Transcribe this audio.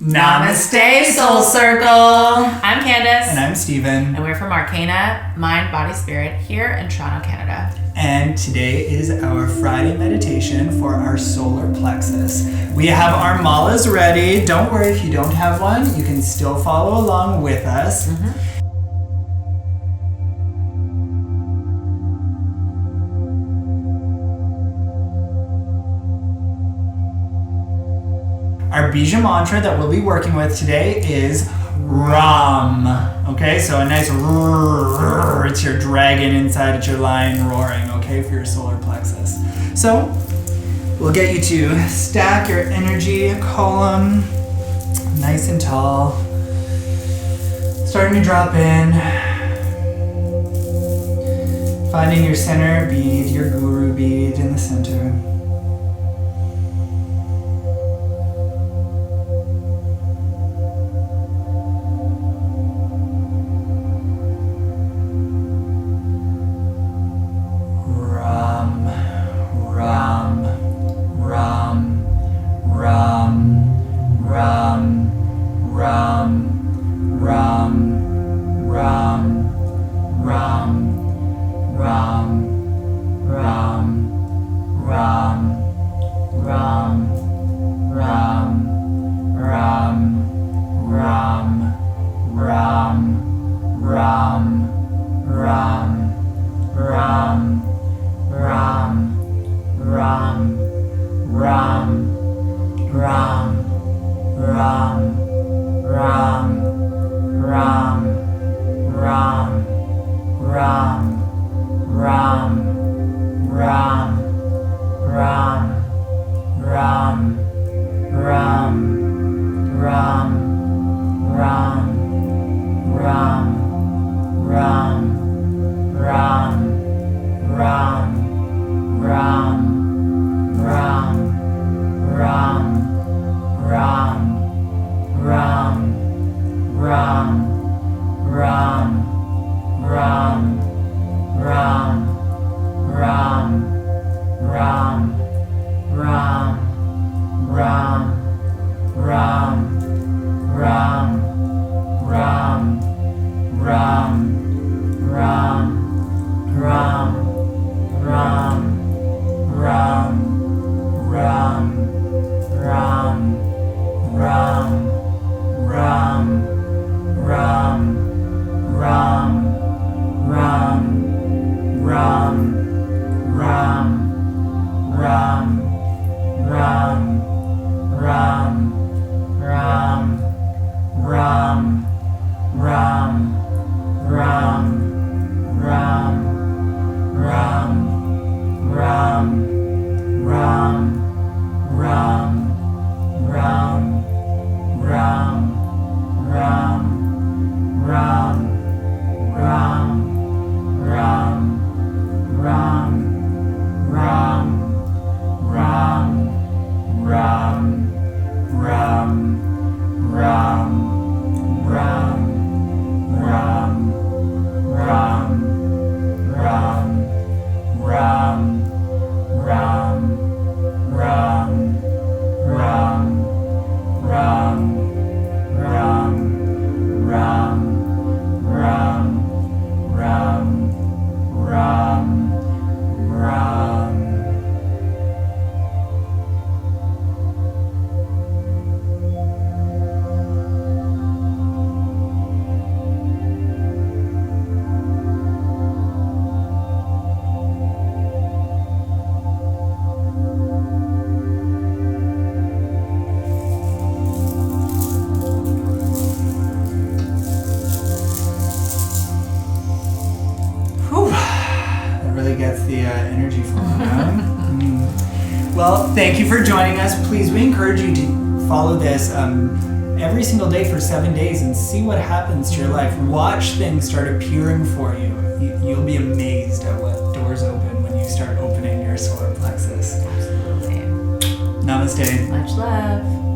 Namaste, Soul Circle. I'm Candace. And I'm Steven. And we're from Arcana, Mind, Body, Spirit here in Toronto, Canada. And today is our Friday meditation for our solar plexus. We have our malas ready. Don't worry if you don't have one. You can still follow along with us. Mm-hmm. Our Bija Mantra that we'll be working with today is Ram. Okay, so a nice roar. It's your dragon inside, it's your lion roaring, okay, for your solar plexus. So, we'll get you to stack your energy column nice and tall. Starting to drop in. Finding your center bead, your guru bead in the center. Gets the energy flowing out. Well, thank you for joining us. Please, we encourage you to follow this every single day for 7 days and see what happens to your life. Watch things start appearing for you. You'll be amazed at what doors open when you start opening your solar plexus. Absolutely. Namaste. Much love.